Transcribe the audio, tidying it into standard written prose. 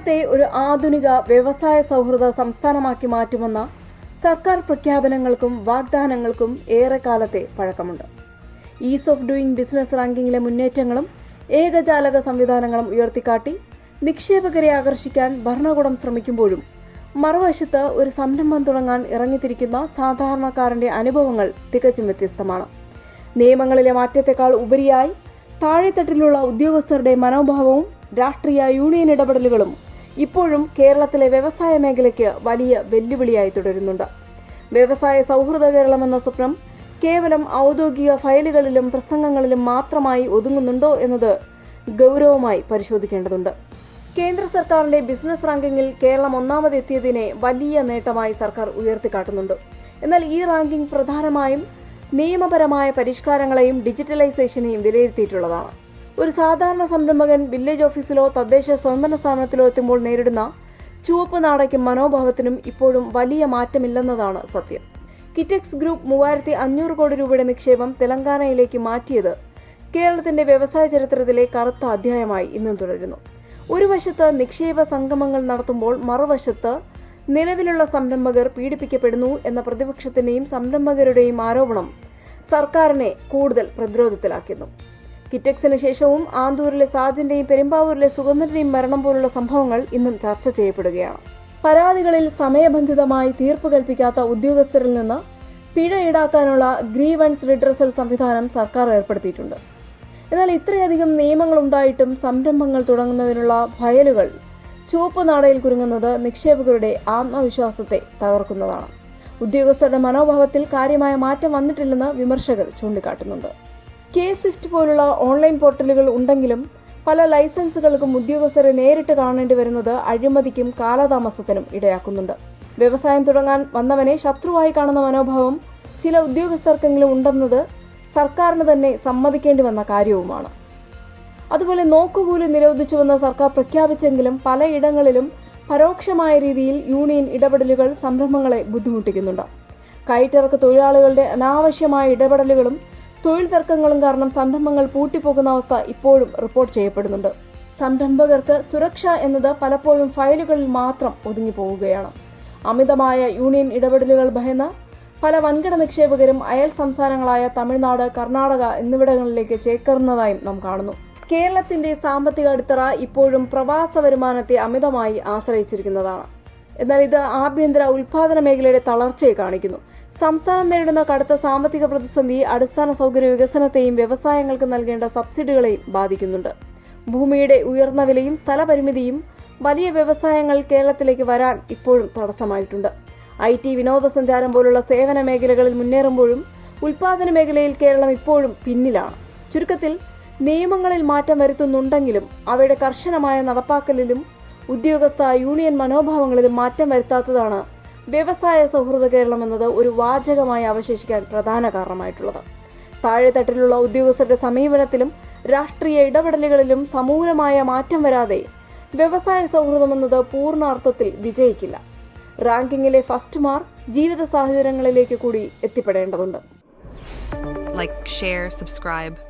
കേരളത്തെ ഒരു ആധുനിക വ്യവസായ സൗഹൃദ സംസ്ഥാനമാക്കി മാറ്റുമെന്ന സർക്കാർ പ്രഖ്യാപനങ്ങൾക്കും വാഗ്ദാനങ്ങൾക്കും ഏറെക്കാലത്തെ പഴക്കമുണ്ട്. ഈസ് ഓഫ് ഡൂയിങ് ബിസിനസ് റാങ്കിങ്ങിലെ മുന്നേറ്റങ്ങളും ഏകജാലക സംവിധാനങ്ങളും ഉയർത്തിക്കാട്ടി നിക്ഷേപകരെ ആകർഷിക്കാൻ ഭരണകൂടം ശ്രമിക്കുമ്പോഴും മറുവശത്ത് ഒരു സംരംഭം തുടങ്ങാൻ ഇറങ്ങിത്തിരിക്കുന്ന സാധാരണക്കാരന്റെ അനുഭവങ്ങൾ തികച്ചും വ്യത്യസ്തമാണ്. നിയമങ്ങളിലെ മാറ്റത്തെക്കാൾ ഉപരിയായി താഴെത്തട്ടിലുള്ള ഉദ്യോഗസ്ഥരുടെ മനോഭാവവും രാഷ്ട്രീയ യൂണിയൻ ഇടപെടലുകളും ഇപ്പോഴും കേരളത്തിലെ വ്യവസായ മേഖലയ്ക്ക് വലിയ വെല്ലുവിളിയായി തുടരുന്നുണ്ട്. വ്യവസായ സൗഹൃദ കേരളം എന്ന സ്വപ്നം കേവലം ഔദ്യോഗിക ഫയലുകളിലും പ്രസംഗങ്ങളിലും മാത്രമായി ഒതുങ്ങുന്നുണ്ടോ എന്നത് ഗൗരവമായി പരിശോധിക്കേണ്ടതുണ്ട്. കേന്ദ്ര സർക്കാരിന്റെ ബിസിനസ് റാങ്കിങ്ങിൽ കേരളം ഒന്നാമതെത്തിയതിനെ വലിയ നേട്ടമായി സർക്കാർ ഉയർത്തിക്കാട്ടുന്നുണ്ട്. എന്നാൽ ഈ റാങ്കിംഗ് പ്രധാനമായും നിയമപരമായ പരിഷ്കാരങ്ങളെയും ഡിജിറ്റലൈസേഷനെയും വിലയിരുത്തിയിട്ടുള്ളതാണ്. ഒരു സാധാരണ സംരംഭകൻ വില്ലേജ് ഓഫീസിലോ തദ്ദേശ സ്വയംഭരണ സ്ഥാപനത്തിലോ എത്തുമ്പോൾ നേരിടുന്ന ചുവപ്പ് നാടയ്ക്കും മനോഭാവത്തിനും ഇപ്പോഴും വലിയ മാറ്റമില്ലെന്നതാണ് സത്യം. കിറ്റെക്സ് ഗ്രൂപ്പ് 3500 കോടി രൂപയുടെ നിക്ഷേപം തെലങ്കാനയിലേക്ക് മാറ്റിയത് കേരളത്തിന്റെ വ്യവസായ ചരിത്രത്തിലെ കറുത്ത അധ്യായമായി ഇന്നും തുടരുന്നു. ഒരു വശത്ത് നിക്ഷേപ സംഗമങ്ങൾ നടത്തുമ്പോൾ മറുവശത്ത് നിലവിലുള്ള സംരംഭകർ പീഡിപ്പിക്കപ്പെടുന്നു എന്ന പ്രതിപക്ഷത്തിന്റെയും സംരംഭകരുടെയും ആരോപണം സർക്കാരിനെ കൂടുതൽ പ്രതിരോധത്തിലാക്കുന്നു. കിറ്റെക്സിന് ശേഷവും ആന്തൂരിലെ സാജന്റെയും പെരുമ്പാവൂരിലെ സുഗന്ധന്റെയും മരണം പോലുള്ള സംഭവങ്ങൾ ഇന്നും ചർച്ച ചെയ്യപ്പെടുകയാണ്. പരാതികളിൽ സമയബന്ധിതമായി തീർപ്പ് കൽപ്പിക്കാത്ത ഉദ്യോഗസ്ഥരിൽ നിന്ന് പിഴ ഈടാക്കാനുള്ള ഗ്രീവൻസ് റിഡ്രസൽ സംവിധാനം സർക്കാർ ഏർപ്പെടുത്തിയിട്ടുണ്ട്. എന്നാൽ ഇത്രയധികം നിയമങ്ങൾ ഉണ്ടായിട്ടും സംരംഭങ്ങൾ തുടങ്ങുന്നതിനുള്ള ഫയലുകൾ ചുവപ്പ് നാടയിൽ കുരുങ്ങുന്നത് നിക്ഷേപകരുടെ ആത്മവിശ്വാസത്തെ തകർക്കുന്നതാണ്. ഉദ്യോഗസ്ഥരുടെ മനോഭാവത്തിൽ കാര്യമായ മാറ്റം വന്നിട്ടില്ലെന്ന് വിമർശകർ ചൂണ്ടിക്കാട്ടുന്നുണ്ട്. സ്വിഫ്റ്റ് പോലുള്ള ഓൺലൈൻ പോർട്ടലുകൾ ഉണ്ടെങ്കിലും പല ലൈസൻസുകൾക്കും ഉദ്യോഗസ്ഥരെ നേരിട്ട് കാണേണ്ടി വരുന്നത് അഴിമതിക്കും കാലതാമസത്തിനും ഇടയാക്കുന്നുണ്ട്. വ്യവസായം തുടങ്ങാൻ വന്നവനെ ശത്രുവായി കാണുന്ന മനോഭാവം ചില ഉദ്യോഗസ്ഥർക്കെങ്കിലും ഉണ്ടെന്നത് സർക്കാരിന് തന്നെ സമ്മതിക്കേണ്ടി വന്ന കാര്യവുമാണ്. അതുപോലെ നോക്കുകൂലി നിരോധിച്ചുവെന്ന് സർക്കാർ പ്രഖ്യാപിച്ചെങ്കിലും പലയിടങ്ങളിലും പരോക്ഷമായ രീതിയിൽ യൂണിയൻ ഇടപെടലുകൾ സംരംഭങ്ങളെ ബുദ്ധിമുട്ടിക്കുന്നുണ്ട്. കയറ്റിറക്ക് തൊഴിലാളികളുടെ അനാവശ്യമായ ഇടപെടലുകളും തൊഴിൽ തർക്കങ്ങളും കാരണം സംരംഭങ്ങൾ പൂട്ടിപ്പോകുന്ന അവസ്ഥ ഇപ്പോഴും റിപ്പോർട്ട് ചെയ്യപ്പെടുന്നുണ്ട്. സംരംഭകർക്ക് സുരക്ഷ എന്നത് പലപ്പോഴും ഫയലുകളിൽ മാത്രം ഒതുങ്ങിപ്പോവുകയാണ്. അമിതമായ യൂണിയൻ ഇടപെടലുകൾ ഭയന്ന് പല വൻകിട നിക്ഷേപകരും അയൽ സംസ്ഥാനങ്ങളായ തമിഴ്നാട്, കർണാടക എന്നിവിടങ്ങളിലേക്ക് ചേക്കേറുന്നതായും നാം കാണുന്നു. കേരളത്തിന്റെ സാമ്പത്തിക അടിത്തറ ഇപ്പോഴും പ്രവാസ വരുമാനത്തെ അമിതമായി ആശ്രയിച്ചിരിക്കുന്നതാണ്. എന്നാൽ ഇത് ആഭ്യന്തര ഉൽപാദന മേഖലയുടെ തളർച്ചയെ കാണിക്കുന്നു. സംസ്ഥാനം നേരിടുന്ന കടുത്ത സാമ്പത്തിക പ്രതിസന്ധി അടിസ്ഥാന സൗകര്യ വികസനത്തെയും വ്യവസായങ്ങൾക്ക് നൽകേണ്ട സബ്സിഡികളെയും ബാധിക്കുന്നുണ്ട്. ഭൂമിയുടെ ഉയർന്ന വിലയും സ്ഥലപരിമിതിയും വലിയ വ്യവസായങ്ങൾ കേരളത്തിലേക്ക് വരാൻ ഇപ്പോഴും തടസ്സമായിട്ടുണ്ട്. IT, വിനോദസഞ്ചാരം പോലുള്ള സേവന മേഖലകളിൽ മുന്നേറുമ്പോഴും ഉൽപാദന മേഖലയിൽ കേരളം ഇപ്പോഴും പിന്നിലാണ്. ചുരുക്കത്തിൽ നിയമങ്ങളിൽ മാറ്റം വരുത്തുന്നുണ്ടെങ്കിലും അവയുടെ കർശനമായ നടപ്പാക്കലിലും ഉദ്യോഗസ്ഥ യൂണിയൻ മനോഭാവങ്ങളിലും മാറ്റം വരുത്താത്തതാണ് വ്യവസായ സൗഹൃദ കേരളം എന്നത് ഒരു വാചകമായി അവശേഷിക്കാൻ പ്രധാന കാരണമായിട്ടുള്ളത്. താഴെത്തട്ടിലുള്ള ഉദ്യോഗസ്ഥരുടെ സമീപനത്തിലും രാഷ്ട്രീയ ഇടപെടലുകളിലും സമൂലമായ മാറ്റം വരാതെ വ്യവസായ സൗഹൃദം എന്നത് പൂർണ്ണ അർത്ഥത്തിൽ വിജയിക്കില്ല. റാങ്കിങ്ങിലെ ഫസ്റ്റ് മാർക്ക് ജീവിത സാഹചര്യങ്ങളിലേക്ക് കൂടി എത്തിപ്പെടേണ്ടതുണ്ട്. Like, share, subscribe.